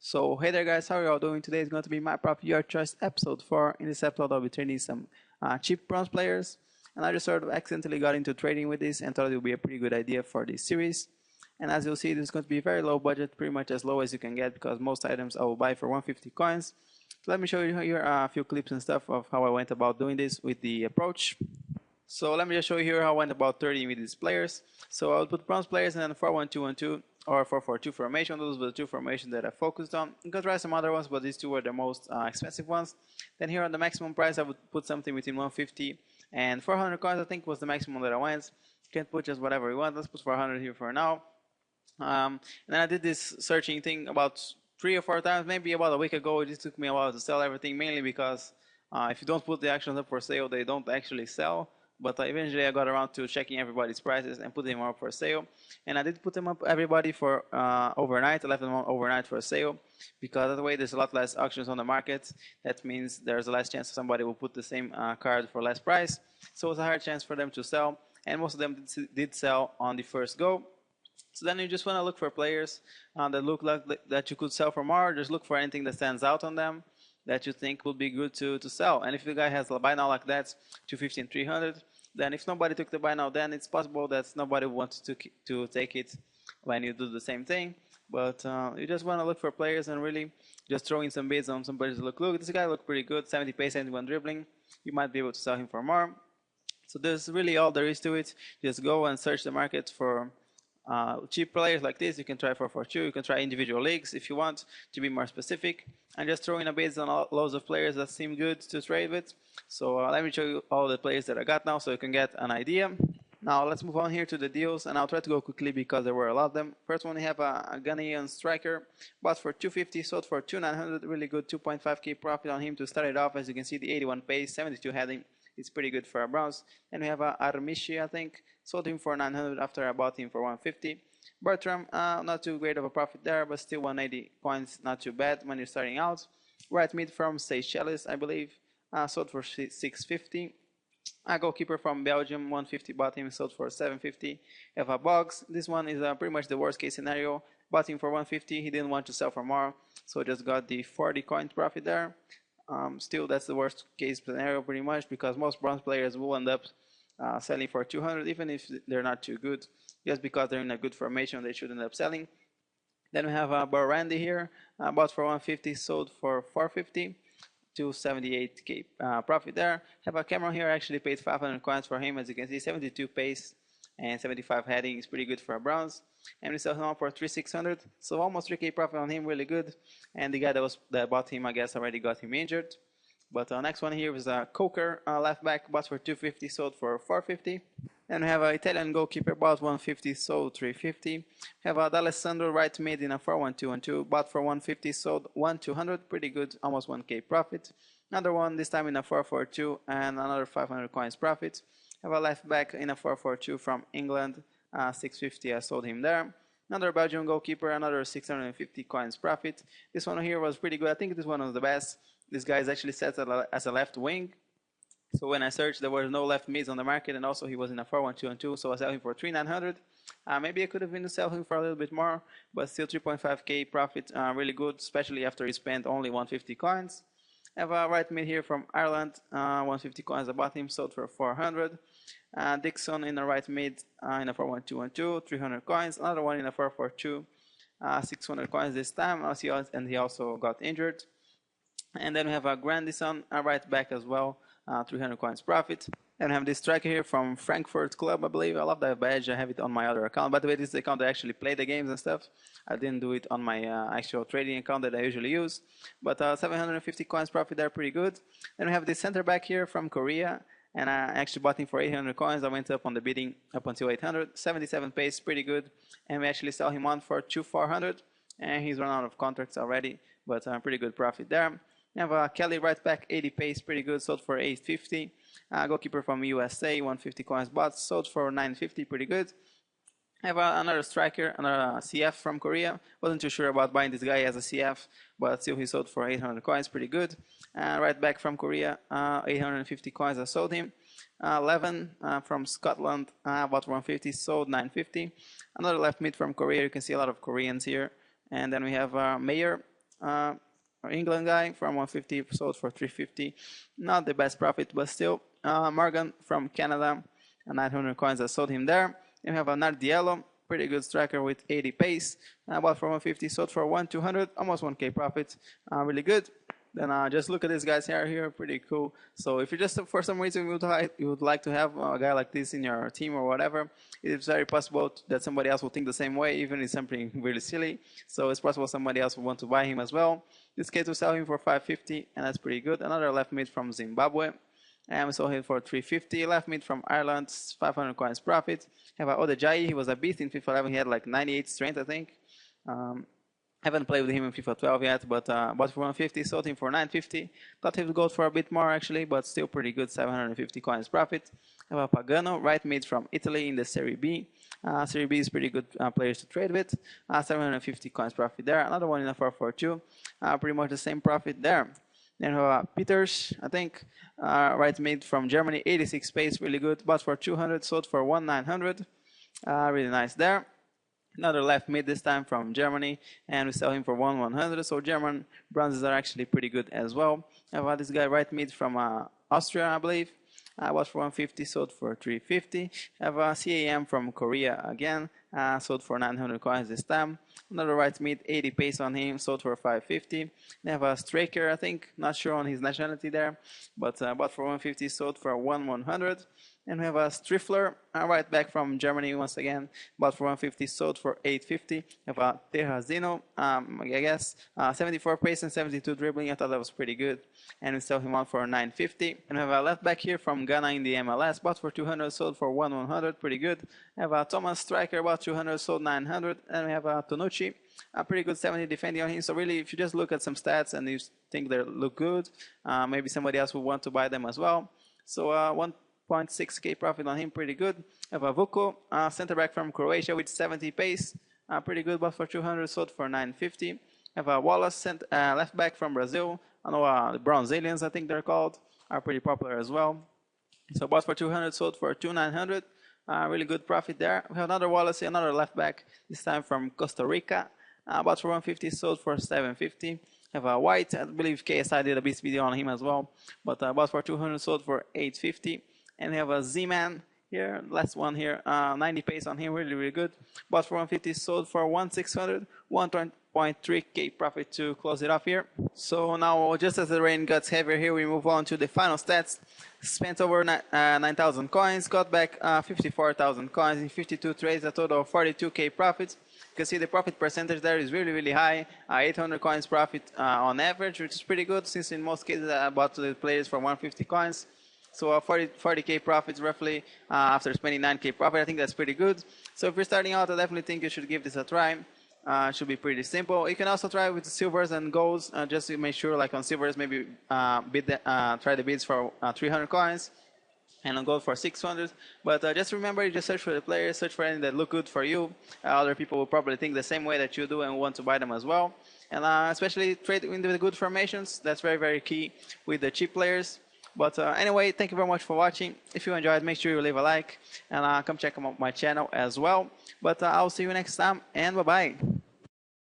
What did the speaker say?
So hey there guys, how are you all doing? Today is going to be my prop your choice episode 4. In this episode I'll be trading some cheap bronze players, and I just sort of accidentally got into trading with this and thought it would be a pretty good idea for this series. And as you'll see, this is going to be very low budget, pretty much as low as you can get, because most items I will buy for 150 coins. So let me show you here a few clips and stuff of how I went about doing this with the approach. So let me just show you here how I went about trading with these players. So I would put bronze players and then 4-1-2-1-2 or 4-4-2 formation. Those were the two formations that I focused on. You could try some other ones, but these two were the most expensive ones. Then here on the maximum price, I would put something between 150 and 400 coins. I think was the maximum that I went. You can put just whatever you want. Let's put 400 here for now. And then I did this searching thing about 3 or 4 times, maybe about a week ago. It just took me a while to sell everything, mainly because if you don't put the actions up for sale, they don't actually sell. But eventually I got around to checking everybody's prices and putting them up for sale. And I did put them up everybody for overnight. I left them on overnight for sale, because that way there's a lot less auctions on the market. That means there's a less chance somebody will put the same card for less price. So it's a higher chance for them to sell, and most of them did sell on the first go. So then you just want to look for players that look like that you could sell for more. Just look for anything that stands out on them that you think would be good to sell. And if the guy has a buy now like that, 250 and 300, then if nobody took the buy now, then it's possible that nobody wants to take it when you do the same thing. But you just want to look for players and really just throw in some bids on some players. Look, this guy looked pretty good, 70 pace, 71 dribbling. You might be able to sell him for more. So there's really all there is to it. Just go and search the market for cheap players like this. You can try 4-4-2. You can try individual leagues if you want to be more specific, and just throw in a bids on loads of players that seem good to trade with. So let me show you all the players that I got now, so you can get an idea. Now let's move on here to the deals, and I'll try to go quickly because there were a lot of them. First one, we have a Ghanaian striker, bought for 250, sold for 2,900. Really good 2.5k profit on him to start it off. As you can see, the 81 pace, 72 heading. It's pretty good for a bronze. Then we have Armishi, I think. Sold him for 900 after I bought him for 150. Bertram, not too great of a profit there, but still 180 coins, not too bad when you're starting out. Right mid from Seychelles, I believe, sold for 650. A goalkeeper from Belgium, 150, bought him, sold for 750. Have a Boggs. This one is pretty much the worst case scenario. Bought him for 150. He didn't want to sell for more, so just got the 40 coin profit there. Still, that's the worst case scenario pretty much, because most bronze players will end up selling for 200, even if they're not too good. Just because they're in a good formation, they should end up selling. Then we have Randy here, bought for 150, sold for 450, 278k profit there. Have a Cameron here, actually paid 500 coins for him. As you can see, 72 pace and 75 heading is pretty good for a bronze. And we sell him for 3,600, so almost 3k profit on him, really good. And the guy that bought him, I guess, already got him injured. But next one here is a Coker left back, bought for 250, sold for 450. Then we have an Italian goalkeeper, bought 150, sold 350. Have a D'Alessandro right mid in a 4-1-2-1-2, bought for 150, sold 1,200, pretty good, almost 1k profit. Another one, this time in a 4-4-2, and another 500 coins profit. Have a left back in a 4-4-2 from England, 650, I sold him there. Another Belgian goalkeeper, another 650 coins profit. This one here was pretty good. I think this one was the best. This guy is actually set as a left wing. So when I searched, there were no left mids on the market, and also he was in a 4-1-2-2, so I sold him for 3,900. Maybe I could have been to sell him for a little bit more, but still 3.5k profit, really good, especially after he spent only 150 coins. I have a right mid here from Ireland, 150 coins. I bought him, sold for 400. Dixon in the right mid in a 4-1-2-1-2, 300 coins. Another one in a 4-4-2, 600 coins this time. And he also got injured. And then we have a Grandison, a right back as well, 300 coins profit. And we have this striker here from Frankfurt Club, I believe. I love that badge. I have it on my other account. By the way, this is the account that I actually play the games and stuff. I didn't do it on my actual trading account that I usually use. But 750 coins profit there, pretty good. Then we have this center back here from Korea. And I actually bought him for 800 coins. I went up on the bidding up until 800. 77 pace, pretty good. And we actually sell him on for 2,400. And he's run out of contracts already. But pretty good profit there. We have a Kelly right back, 80 pace, pretty good, sold for 850. Goalkeeper from USA, 150 coins bought, sold for 950, pretty good. I have another striker, another CF from Korea. Wasn't too sure about buying this guy as a CF, but still he sold for 800 coins, pretty good. Right back from Korea, 850 coins, I sold him. 11 from Scotland, bought 150, sold 950. Another left mid from Korea, you can see a lot of Koreans here. And then we have Mayer. England guy from 150 sold for 350. Not the best profit, but still. Morgan from Canada, 900 coins. I sold him there. And we have another Diallo, pretty good striker with 80 pace. Bought for 150, sold for 1,200, almost 1k profit. Really good. Then just look at this guy's hair here, pretty cool. So if you just for some reason you would like to have a guy like this in your team or whatever, it's very possible that somebody else will think the same way, even if it's something really silly. So it's possible somebody else will want to buy him as well. This case will sell him for 550, and that's pretty good. Another left mid from Zimbabwe, and we sold him for 350. Left mid from Ireland, 500 coins profit. Have Odejayi, he was a beast in FIFA 11. He had like 98 strength, I think. Haven't played with him in FIFA 12 yet, but bought for 150, sold him for 950. Thought he would go for a bit more actually, but still pretty good, 750 coins profit. Have a Pagano, right mid from Italy in the Serie B. Serie B is pretty good players to trade with. 750 coins profit there. Another one in a 442. Pretty much the same profit there. Then we have Peters, I think, right mid from Germany, 86 pace, really good. Bought for 200, sold for 1,900. Really nice there. Another left mid this time from Germany, and we sell him for 1,100. So German bronzes are actually pretty good as well. I've got this guy right mid from Austria, I believe. Bought for 150, sold for 350. Have a CAM from Korea again, sold for 900 coins this time. Another right mid, 80 pace on him, sold for 550. They have a striker, I think, not sure on his nationality there, but bought for 150, sold for 1,100. And we have a Striffler, right back from Germany once again, bought for 150, sold for 850. We have a Terrazino, I guess, 74 pace and 72 dribbling. I thought that was pretty good. And we sell him on for 950. And we have a left back here from Ghana in the MLS, bought for 200, sold for 1,100, pretty good. We have a Thomas Striker, bought 200, sold 900. And we have a Tonucci, a pretty good 70 defending on him. So really, if you just look at some stats and you think they look good, maybe somebody else will want to buy them as well. So 1.6k profit on him, pretty good. Have a Vuko, center back from Croatia with 70 pace, pretty good, bought for 200, sold for 950. Have a Wallace, left back from Brazil. I know the Brazilians, I think they're called, are pretty popular as well. So bought for 200, sold for 2,900. Really good profit there. We have another Wallace, another left back, this time from Costa Rica. Bought for 150, sold for 750. Have a White, I believe KSI did a beast video on him as well. But bought for 200, sold for 850. And we have a Z-Man here, last one here, 90 pace on him, really, really good. Bought for 150, sold for 1,600, 1.3k profit to close it off here. So now, just as the rain gets heavier here, we move on to the final stats. Spent over 9,000 coins, got back 54,000 coins in 52 trades, a total of 42k profits. You can see the profit percentage there is really, really high, 800 coins profit on average, which is pretty good, since in most cases I bought the players for 150 coins. So 40k profits roughly after spending 9k profit. I think that's pretty good. So if you're starting out, I definitely think you should give this a try. It should be pretty simple. You can also try with silvers and golds, just to make sure, like on silvers, maybe try the bids for 300 coins, and on gold for 600. But just remember, you just search for the players, search for any that look good for you. Other people will probably think the same way that you do and want to buy them as well. And especially trade in the good formations. That's very, very key with the cheap players. But anyway, thank you very much for watching. If you enjoyed, make sure you leave a like, and come check out my channel as well. But I'll see you next time, and bye-bye.